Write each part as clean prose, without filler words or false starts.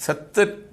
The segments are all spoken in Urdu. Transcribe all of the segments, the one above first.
70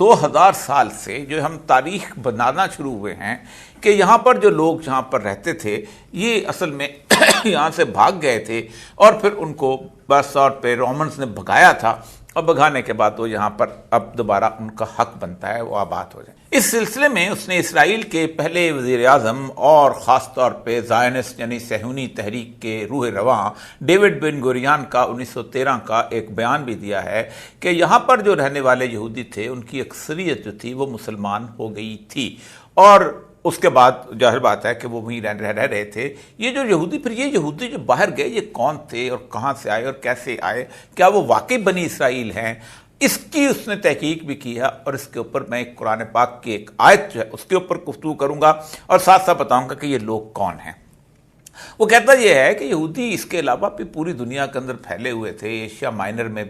2000 سال سے جو ہم تاریخ بنانا شروع ہوئے ہیں کہ یہاں پر جو لوگ جہاں پر رہتے تھے یہ اصل میں یہاں سے بھاگ گئے تھے اور پھر ان کو بس طور پہ رومنز نے بھگایا تھا، اور بھگانے کے بعد وہ یہاں پر اب دوبارہ ان کا حق بنتا ہے وہ آباد ہو جائیں۔ اس سلسلے میں اس نے اسرائیل کے پہلے وزیر اعظم اور خاص طور پہ زائنسٹ یعنی صہیونی تحریک کے روح رواں ڈیوڈ بن گوریان کا 1913 کا ایک بیان بھی دیا ہے کہ یہاں پر جو رہنے والے یہودی تھے ان کی اکثریت جو تھی وہ مسلمان ہو گئی تھی، اور اس کے بعد ظاہر بات ہے کہ وہ وہیں رہ رہے تھے۔ یہ جو یہودی، پھر یہ یہودی جو باہر گئے یہ کون تھے اور کہاں سے آئے اور کیسے آئے، کیا وہ واقعی بنی اسرائیل ہیں، اس کی اس نے تحقیق بھی کی ہے، اور اس کے اوپر میں ایک قرآن پاک کی ایک آیت جو ہے اس کے اوپر گفتگو کروں گا اور ساتھ ساتھ بتاؤں گا کہ یہ لوگ کون ہیں۔ وہ کہتا یہ ہے کہ یہودی اس کے علاوہ بھی پوری دنیا کے اندر پھیلے ہوئے تھے، ایشیا مائنر میں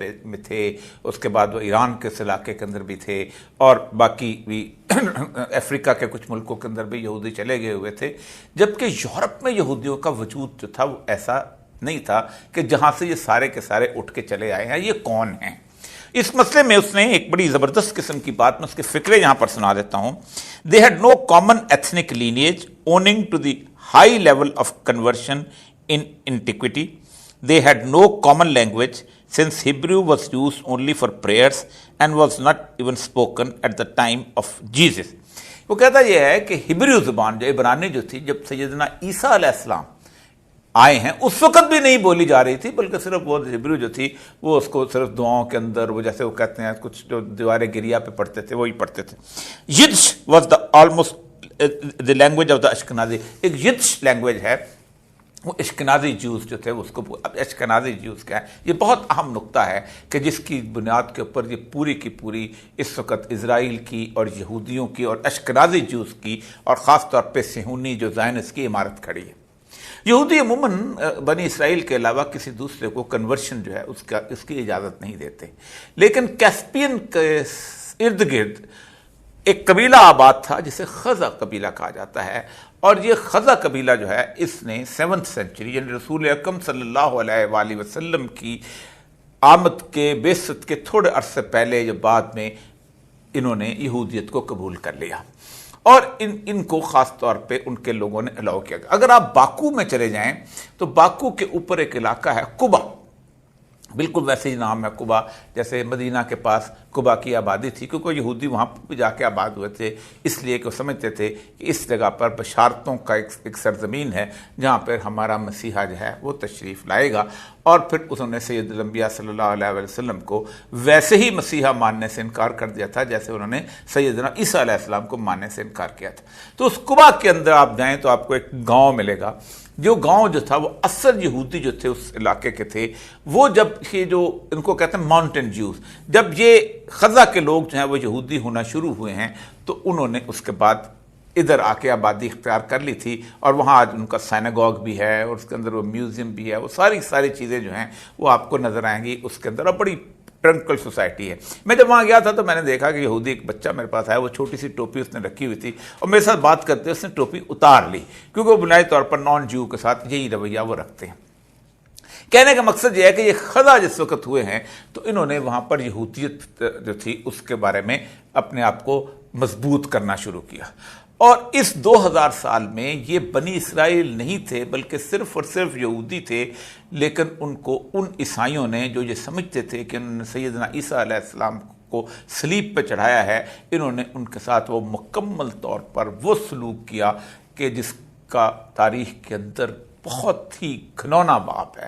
تھے، اس کے بعد وہ ایران کے اس علاقے کے اندر بھی تھے، اور باقی بھی افریقہ کے کچھ ملکوں کے اندر بھی یہودی چلے گئے ہوئے تھے، جبکہ یورپ میں یہودیوں کا وجود جو تھا وہ ایسا نہیں تھا کہ جہاں سے یہ سارے کے سارے اٹھ کے چلے آئے ہیں۔ یہ کون ہیں؟ اس مسئلے میں اس نے ایک بڑی زبردست قسم کی بات، میں اس کے فکرے یہاں پر سنا دیتا ہوں۔ They had no common ethnic lineage owing to the high level of conversion in antiquity. They had no common language since Hebrew was used only for prayers and was not even spoken at the time of Jesus. وہ کہتا یہ ہے کہ ہبریو زبان جو عبرانی جو تھی جب سیدنا عیسیٰ علیہ السلام آئے ہیں اس وقت بھی نہیں بولی جا رہی تھی، بلکہ صرف وہ ہبریو جو تھی وہ اس کو صرف دعاؤں کے اندر، وہ جیسے وہ کہتے ہیں کچھ جو دیوار گریا پہ پڑھتے تھے وہی پڑھتے تھے۔ Yiddish was the almost the language of the Ashkenazi, ایک یدش لینگویج ہے، وہ اشکنازی جوز جو تھے اس کو، اب اشکنازی جوز کیا ہے، یہ بہت اہم نقطہ ہے کہ جس کی بنیاد کے اوپر یہ پوری کی پوری اس وقت اسرائیل کی اور یہودیوں کی اور اشکنازی جوز کی اور خاص طور پہ صہیونی جو زائنس کی عمارت کھڑی ہے۔ یہودی عموماً بنی اسرائیل کے علاوہ کسی دوسرے کو کنورشن جو ہے اس کی اجازت نہیں دیتے، لیکن کیسپین کے ارد گرد ایک قبیلہ آباد تھا جسے خزا قبیلہ کہا جاتا ہے، اور یہ خزا قبیلہ جو ہے اس نے 7ویں سینچری یعنی رسول اکرم صلی اللہ علیہ وآلہ وسلم کی آمد کے بعثت کے تھوڑے عرصے پہلے جو بعد میں انہوں نے یہودیت کو قبول کر لیا، اور ان کو خاص طور پہ ان کے لوگوں نے الاؤ کیا۔ اگر آپ باکو میں چلے جائیں تو باکو کے اوپر ایک علاقہ ہے قبا، بالکل ویسے ہی نام ہے قبا، جیسے مدینہ کے پاس قبا کی آبادی تھی، کیونکہ یہودی وہاں بھی جا کے آباد ہوئے تھے، اس لیے کہ وہ سمجھتے تھے کہ اس جگہ پر بشارتوں کا ایک سرزمین ہے جہاں پر ہمارا مسیحا جو ہے وہ تشریف لائے گا، اور پھر انہوں نے سید الانبیاء صلی اللہ علیہ وسلم کو ویسے ہی مسیحا ماننے سے انکار کر دیا تھا جیسے انہوں نے سیدنا عیسیٰ علیہ السلام کو ماننے سے انکار کیا تھا۔ تو اس قبا کے اندر آپ جائیں تو آپ کو ایک گاؤں ملے گا، جو گاؤں جو تھا وہ اصل یہودی جو تھے اس علاقے کے تھے، وہ جب یہ جو ان کو کہتے ہیں ماؤنٹین جیوز، جب یہ خزا کے لوگ جو ہیں وہ یہودی ہونا شروع ہوئے ہیں تو انہوں نے اس کے بعد ادھر آ کے آبادی اختیار کر لی تھی، اور وہاں آج ان کا سیناگوگ بھی ہے اور اس کے اندر وہ میوزیم بھی ہے، وہ ساری چیزیں جو ہیں وہ آپ کو نظر آئیں گی اس کے اندر، اور بڑی ٹرنکل سوسائٹی ہے۔ میں جب وہاں گیا تھا تو میں نے دیکھا کہ یہودی ایک بچہ میرے پاس آیا، وہ چھوٹی سی ٹوپی اس نے رکھی ہوئی تھی، اور میرے ساتھ بات کرتے اس نے ٹوپی اتار لی، کیونکہ وہ بنیادی طور پر نان جیو کے ساتھ یہی رویہ وہ رکھتے ہیں۔ کہنے کا مقصد یہ ہے کہ یہ خزا جس وقت ہوئے ہیں تو انہوں نے وہاں پر یہودیت جو تھی اس کے بارے میں اپنے آپ کو مضبوط کرنا شروع کیا، اور اس 2000 سال میں یہ بنی اسرائیل نہیں تھے بلکہ صرف اور صرف یہودی تھے، لیکن ان کو ان عیسائیوں نے جو یہ سمجھتے تھے کہ انہوں نے سیدنا عیسیٰ علیہ السلام کو صلیب پہ چڑھایا ہے، انہوں نے ان کے ساتھ وہ مکمل طور پر وہ سلوک کیا کہ جس کا تاریخ کے اندر بہت ہی گھنونا باپ ہے۔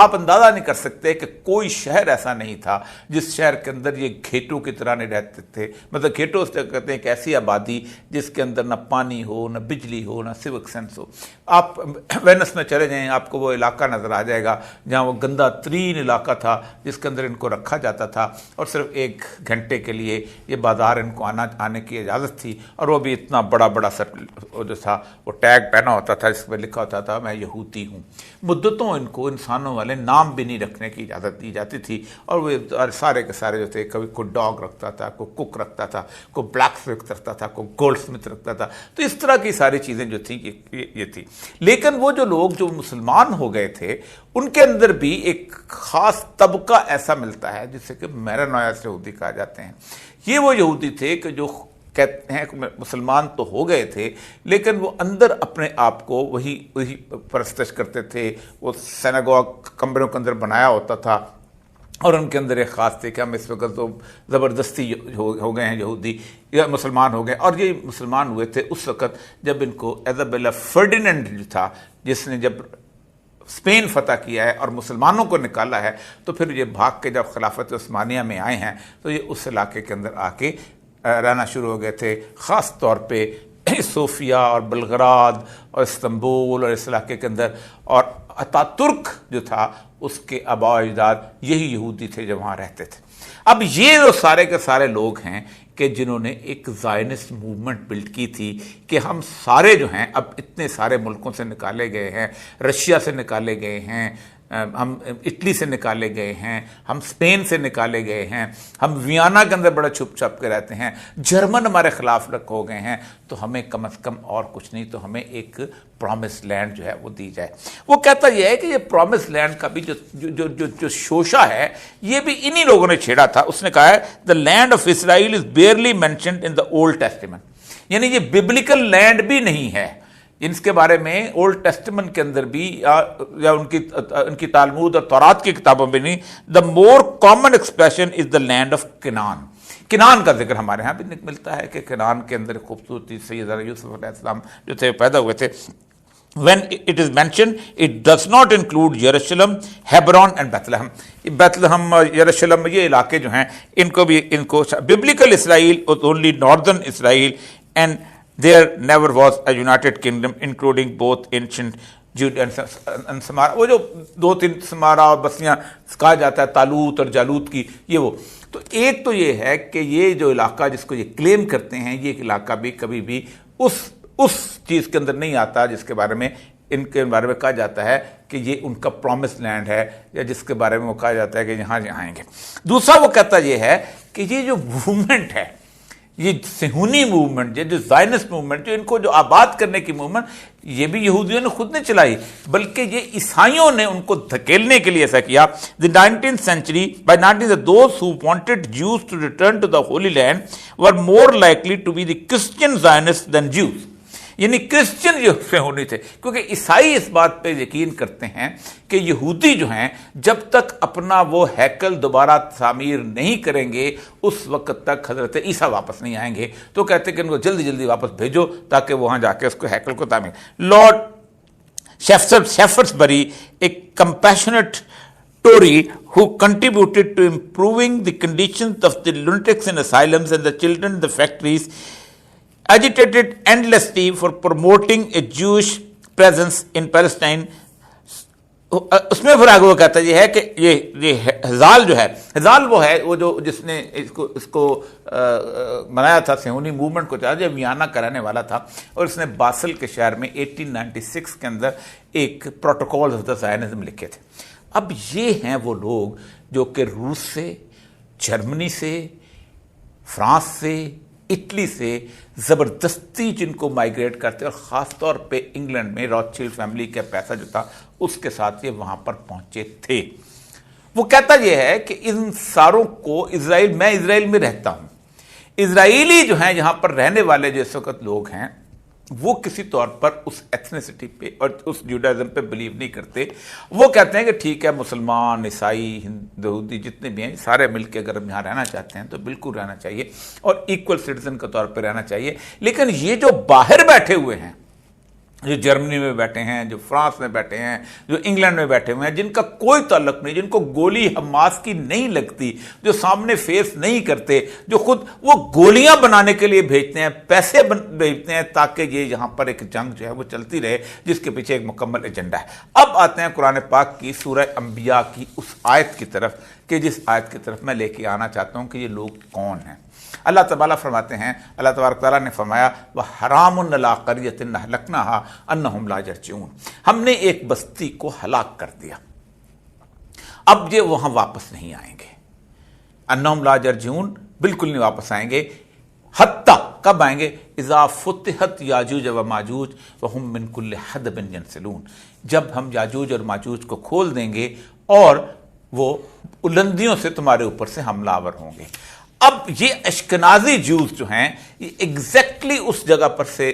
آپ اندازہ نہیں کر سکتے کہ کوئی شہر ایسا نہیں تھا جس شہر کے اندر یہ گھیٹوں کی طرح نہیں رہتے تھے، مطلب گھیٹوں سے کہتے ہیں ایک ایسی آبادی جس کے اندر نہ پانی ہو، نہ بجلی ہو، نہ سیوک سینس ہو۔ آپ وینس میں چلے جائیں آپ کو وہ علاقہ نظر آ جائے گا جہاں وہ گندہ ترین علاقہ تھا جس کے اندر ان کو رکھا جاتا تھا، اور صرف 1 گھنٹے کے لیے یہ بازار ان کو آنے کی اجازت تھی، اور وہ بھی اتنا بڑا سا جو تھا وہ ٹیگ پہنا ہوتا تھا جس پہ لکھا ہوتا تھا میں یہودی ہوں۔ مدتوں ان کو انسانوں والے نام بھی نہیں رکھنے کی اجازت دی جاتی تھی، اور وہ سارے کے سارے جو تھے، کبھی کوئی ڈاگ رکھتا تھا، کوئی کک رکھتا تھا، کوئی بلیک اسمتھ رکھتا تھا، کوئی گولڈ اسمتھ رکھتا تھا، تو اس طرح کی ساری چیزیں جو تھیں یہ تھی۔ لیکن وہ جو لوگ جو مسلمان ہو گئے تھے ان کے اندر بھی ایک خاص طبقہ ایسا ملتا ہے جسے کہ میرانویاس یہودی کہا جاتے ہیں۔ یہ وہ یہودی تھے کہ جو کہتے ہیں کہ مسلمان تو ہو گئے تھے لیکن وہ اندر اپنے آپ کو وہی پرستش کرتے تھے، وہ سیناگوگ کمروں کے اندر بنایا ہوتا تھا، اور ان کے اندر ایک خاص تھے کہ ہم اس وقت تو زبردستی ہو گئے ہیں یہودی یا مسلمان ہو گئے، اور یہ مسلمان ہوئے تھے اس وقت جب ان کو ایزابیلا فرڈیننڈ جو تھا، جس نے جب اسپین فتح کیا ہے اور مسلمانوں کو نکالا ہے، تو پھر یہ بھاگ کے جب خلافت عثمانیہ میں آئے ہیں تو یہ اس علاقے کے اندر آ کے رہنا شروع ہو گئے تھے، خاص طور پہ صوفیہ اور بلغراد اور استنبول اور اس علاقے کے اندر، اور اتاترک جو تھا اس کے آباء و اجداد یہی یہودی تھے جو وہاں رہتے تھے۔ اب یہ جو سارے کے سارے لوگ ہیں کہ جنہوں نے ایک زائنسٹ موومنٹ بلڈ کی تھی کہ ہم سارے جو ہیں اب اتنے سارے ملکوں سے نکالے گئے ہیں، رشیا سے نکالے گئے ہیں، ہم اٹلی سے نکالے گئے ہیں، ہم اسپین سے نکالے گئے ہیں، ہم ویانا کے اندر بڑا چھپ چھپ کے رہتے ہیں، جرمن ہمارے خلاف ہو گئے ہیں، تو ہمیں کم از کم اور کچھ نہیں تو ہمیں ایک پرومس لینڈ جو ہے وہ دی جائے۔ وہ کہتا یہ ہے کہ یہ پرومس لینڈ کا بھی جو شوشہ ہے یہ بھی انہی لوگوں نے چھیڑا تھا۔ اس نے کہا ہے the land of Israel is barely mentioned in the Old Testament، یعنی یہ biblical لینڈ بھی نہیں ہے، اس کے بارے میں اولڈ ٹیسٹمنٹ کے اندر بھی یا ان کی تالمود اور تورات کی کتابوں میں نہیں۔ The more common expression is the land of Canaan. Canaan کا ذکر ہمارے ہاں بھی ملتا ہے کہ کنان کے اندر خوبصورتی سیدنا یوسف علیہ السلام جو تھے پیدا ہوئے تھے۔ When it is mentioned, it does not include Jerusalem, Hebron and Bethlehem. Bethlehem اور یروشلم یہ علاقے جو ہیں ان کو biblical Israel was only northern Israel and there never was a united kingdom including both ancient Judah and Samaria۔ وہ جو دو تین سمارا اور بستیاں کہا جاتا ہے تالوت اور جالوت کی، یہ وہ تو ایک تو یہ ہے کہ یہ جو علاقہ جس کو یہ کلیم کرتے ہیں یہ علاقہ بھی کبھی بھی اس چیز کے اندر نہیں آتا جس کے بارے میں ان کے بارے میں کہا جاتا ہے کہ یہ ان کا پرومس لینڈ ہے، یا جس کے بارے میں وہ کہا جاتا ہے کہ یہاں آئیں گے۔ دوسرا وہ کہتا یہ ہے کہ یہ جو موومنٹ ہے، یہ صہیونی موومنٹ، یہ جو زائنسٹ موومنٹ، جو ان کو جو آباد کرنے کی موومنٹ، یہ بھی یہودیوں نے خود نے چلائی، بلکہ یہ عیسائیوں نے ان کو دھکیلنے کے لیے ایسا کیا۔ The 19th century, by 19th, those who wanted Jews to return to the Holy Land were more likely to be the Christian Zionists than Jews، یعنی کرسچن جو صہیونی تھے، کیونکہ عیسائی اس بات پہ یقین کرتے ہیں کہ یہودی جو ہیں جب تک اپنا وہ ہیکل دوبارہ تعمیر نہیں کریں گے اس وقت تک حضرت عیسیٰ واپس نہیں آئیں گے، تو کہتے ہیں کہ ان کو جلدی جلدی واپس بھیجو تاکہ وہاں جا کے اس کو ہیکل کو تعمیر۔ لارڈ شیفٹسبری، ایک compassionate Tory who contributed to improving the conditions of the lunatics in asylums and the children in the factories, agitated endlessly for promoting a Jewish presence in Palestine۔ اس میں پھر آگے وہ کہتا یہ ہے کہ یہ ہزال جو ہے، ہزال وہ ہے وہ جو جس نے اس کو بنایا تھا، صہیونی موومنٹ کو چاہا، جو ویانا کا رہنے والا تھا، اور اس نے باسل کے شہر میں 1896 کے اندر ایک پروٹوکول آف دا زائنزم لکھے تھے۔ اب یہ ہیں وہ لوگ جو کہ روس سے، جرمنی سے، فرانس سے، اٹلی سے زبردستی جن کو مائیگریٹ کرتے، اور خاص طور پہ انگلینڈ میں روتشیلڈ فیملی کا پیسہ جو تھا اس کے ساتھ یہ وہاں پر پہنچے تھے۔ وہ کہتا یہ ہے کہ ان ساروں کو اسرائیل، میں اسرائیل میں رہتا ہوں، اسرائیلی جو ہیں یہاں پر رہنے والے جو اس وقت لوگ ہیں وہ کسی طور پر اس ایتھنیسٹی پہ اور اس جوڈائزم پہ بلیو نہیں کرتے۔ وہ کہتے ہیں کہ ٹھیک ہے مسلمان، عیسائی، یہودی جتنے بھی ہیں سارے مل کے اگر ہم یہاں رہنا چاہتے ہیں تو بالکل رہنا چاہیے اور ایکول سٹیزن کے طور پہ رہنا چاہیے۔ لیکن یہ جو باہر بیٹھے ہوئے ہیں، جو جرمنی میں بیٹھے ہیں، جو فرانس میں بیٹھے ہیں، جو انگلینڈ میں بیٹھے ہوئے ہیں، جن کا کوئی تعلق نہیں، جن کو گولی حماس کی نہیں لگتی، جو سامنے فیس نہیں کرتے، جو خود وہ گولیاں بنانے کے لیے بھیجتے ہیں، پیسے بھیجتے ہیں تاکہ یہ یہاں پر ایک جنگ جو ہے وہ چلتی رہے جس کے پیچھے ایک مکمل ایجنڈا ہے۔ اب آتے ہیں قرآن پاک کی سورہ انبیاء کی اس آیت کی طرف کہ جس آیت کی طرف میں لے کے آنا چاہتا ہوں کہ یہ لوگ کون ہیں۔ اللہ تعالیٰ فرماتے ہیں، اللہ تبارک تعالیٰ نے فرمایا وَحَرَامٌ عَلَىٰ قَرْيَةٍ أَهْلَكْنَاهَا أَنَّهُمْ لَا يَرْجِعُونَ، ہم نے ایک بستی کو ہلاک کر دیا، اب یہ وہاں واپس نہیں آئیں گے، أَنَّهُمْ لَا يَرْجِعُونَ، بالکل نہیں واپس آئیں گے، حتیٰ کب آئیں گے؟ اذا فتحت یاجوج و ماجوج وہم من کل حدب ینسلون، جب ہم یاجوج اور ماجوج کو کھول دیں گے اور وہ بلندیوں سے تمہارے اوپر سے حملہ آور ہوں گے۔ اب یہ اشکنازی جوز جو ہیں یہ ایگزیکٹلی اس جگہ پر سے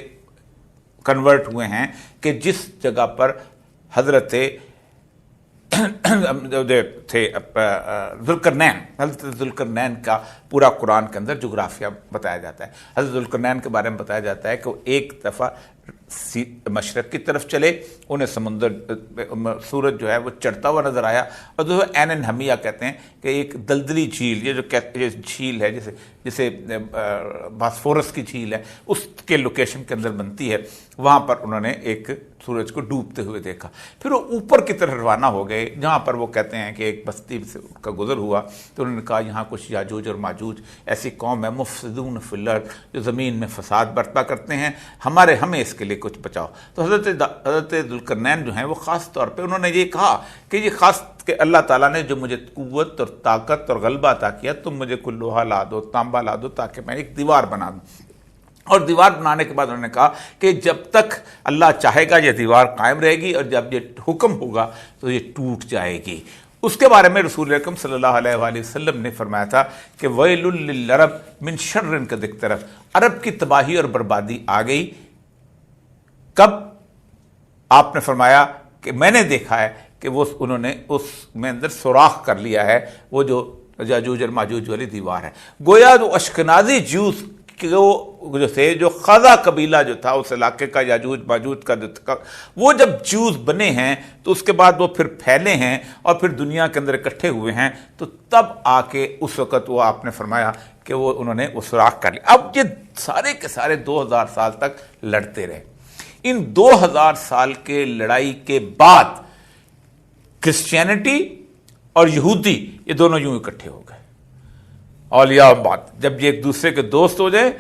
کنورٹ ہوئے ہیں کہ جس جگہ پر حضرت تھے ذوالقرنین، حضرت ذوالقرنین کا پورا قرآن کے اندر جغرافیہ بتایا جاتا ہے۔ حضرت ذوالقرنین کے بارے میں بتایا جاتا ہے کہ وہ ایک دفعہ مشرق کی طرف چلے، انہیں سمندر سورج جو ہے وہ چڑھتا ہوا نظر آیا، اور جو عین حمیہ کہتے ہیں کہ ایک دلدلی جھیل، یہ جو جھیل ہے جسے باسفورس کی جھیل ہے، اس کے لوکیشن کے اندر بنتی ہے، وہاں پر انہوں نے ایک سورج کو ڈوبتے ہوئے دیکھا۔ پھر وہ اوپر کی طرف روانہ ہو گئے، جہاں پر وہ کہتے ہیں کہ ایک بستی سے کا گزر ہوا، تو انہوں نے کہا یہاں کچھ یاجوج اور ماجوج ایسی قوم ہے مفسدون فی الارض، جو زمین میں فساد برپا کرتے ہیں، ہمیں اس کے لیے کچھ بچاؤ۔ تو حضرت ذوالقرنین جو ہیں وہ خاص طور پہ انہوں نے یہ کہا کہ یہ خاص کہ اللہ تعالیٰ نے جو مجھے قوت اور طاقت اور غلبہ عطا کیا، تم مجھے کوئی لوہا لا دو، تانبا لا دو، تاکہ میں ایک دیوار بنا دوں۔ اور دیوار بنانے کے بعد انہوں نے کہا کہ جب تک اللہ چاہے گا یہ دیوار قائم رہے گی، اور جب یہ حکم ہوگا تو یہ ٹوٹ جائے گی۔ اس کے بارے میں رسول اکرم صلی اللہ علیہ وآلہ وسلم نے فرمایا تھا کہ وَيْلٌ لِلْعَرَبِ مِنْ شَرٍّ قَدِ اقْتَرَبَ، عرب کی تباہی اور بربادی آ گئی۔ کب؟ آپ نے فرمایا کہ میں نے دیکھا ہے کہ انہوں نے اس میں اندر سوراخ کر لیا ہے، وہ جو یاجوج اور ماجوج والی دیوار ہے۔ گویا جو اشکنازی جوز جو خزا قبیلہ جو تھا اس علاقے کا، یاجوج ماجوج کا جو تھا، وہ جب جوز بنے ہیں تو اس کے بعد وہ پھر پھیلے ہیں اور پھر دنیا کے اندر اکٹھے ہوئے ہیں، تو تب آ کے اس وقت وہ آپ نے فرمایا کہ انہوں نے وہ سوراخ کر لیا۔ اب یہ سارے کے سارے 2000 سال تک لڑتے رہے۔ ان 2000 سال کے لڑائی کے بعد کرسچینٹی اور یہودی یہ دونوں یوں اکٹھے ہو گئے۔ اولیاء بات جب یہ ایک دوسرے کے دوست ہو جائے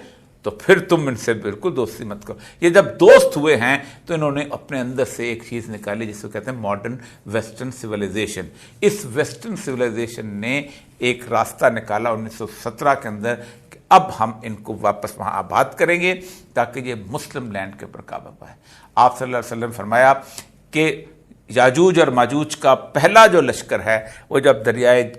تو پھر تم ان سے بالکل دوستی مت کرو۔ یہ جب دوست ہوئے ہیں تو انہوں نے اپنے اندر سے ایک چیز نکالی جس کو کہتے ہیں ماڈرن ویسٹرن سویلائزیشن۔ اس ویسٹرن سویلائزیشن نے ایک راستہ نکالا 1917 کے اندر کہ اب ہم ان کو واپس وہاں آباد کریں گے تاکہ یہ مسلم لینڈ کے اوپر قابو پائے۔ آپ صلی اللہ علیہ وسلم فرمایا کہ یاجوج اور ماجوج کا پہلا جو لشکر ہے وہ جب دریائے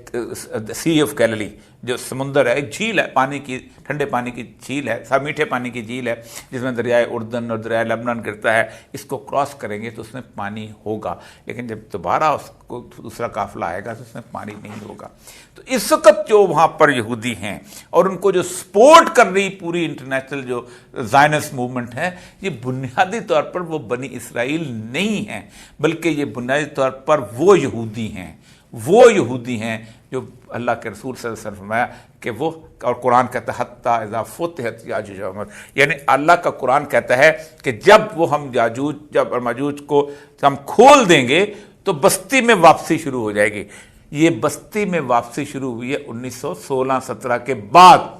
سی آف گیلیلی، جو سمندر ہے، ایک جھیل ہے، پانی کی، ٹھنڈے پانی کی جھیل ہے، میٹھے پانی کی جھیل ہے جس میں دریائے اردن اور دریائے لبنان گرتا ہے، اس کو کراس کریں گے تو اس میں پانی ہوگا، لیکن جب دوبارہ اس کو دوسرا قافلہ آئے گا تو اس میں پانی نہیں ہوگا۔ تو اس وقت جو وہاں پر یہودی ہیں اور ان کو جو سپورٹ کر رہی پوری انٹرنیشنل جو زائنسٹ موومنٹ ہے، یہ بنیادی طور پر وہ بنی اسرائیل نہیں ہیں، بلکہ یہ بنیادی طور پر وہ یہودی ہیں جو اللہ کے رسول صلی اللہ علیہ وسلم فرمایا کہ وہ، اور قرآن کہتا ہے حتیٰ اذا فتحت یاجوج و ماجوج، یعنی اللہ کا قرآن کہتا ہے کہ جب وہ ہم یاجوج اور ماجوج کو ہم کھول دیں گے تو بستی میں واپسی شروع ہو جائے گی۔ یہ بستی میں واپسی شروع ہوئی ہے 1916-17 کے بعد۔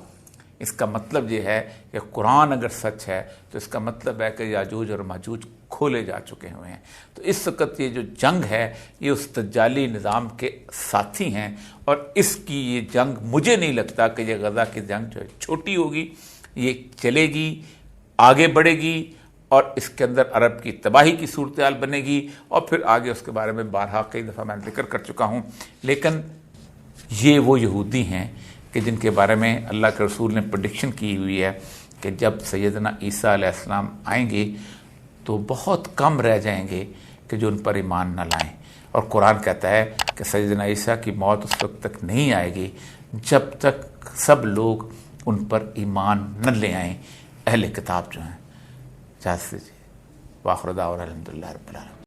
اس کا مطلب یہ ہے کہ قرآن اگر سچ ہے تو اس کا مطلب ہے کہ یاجوج اور ماجوج کھولے جا چکے ہوئے ہیں۔ تو اس وقت یہ جو جنگ ہے یہ اس دجالی نظام کے ساتھی ہیں، اور اس کی یہ جنگ مجھے نہیں لگتا کہ یہ غزہ کی جنگ جو ہے چھوٹی ہوگی، یہ چلے گی، آگے بڑھے گی، اور اس کے اندر عرب کی تباہی کی صورتحال بنے گی، اور پھر آگے اس کے بارے میں بارہا کئی دفعہ میں ذکر کر چکا ہوں۔ لیکن یہ وہ یہودی ہیں کہ جن کے بارے میں اللہ کے رسول نے پریڈکشن کی ہوئی ہے کہ جب سیدنا عیسیٰ علیہ السلام آئیں گے تو بہت کم رہ جائیں گے کہ جو ان پر ایمان نہ لائیں، اور قرآن کہتا ہے کہ سیدنا عیسیٰ کی موت اس وقت تک نہیں آئے گی جب تک سب لوگ ان پر ایمان نہ لے آئیں، اہل کتاب جو ہیں۔ اجازت دیجیے، وآخر دعوانا الحمدللہ رب العالمین۔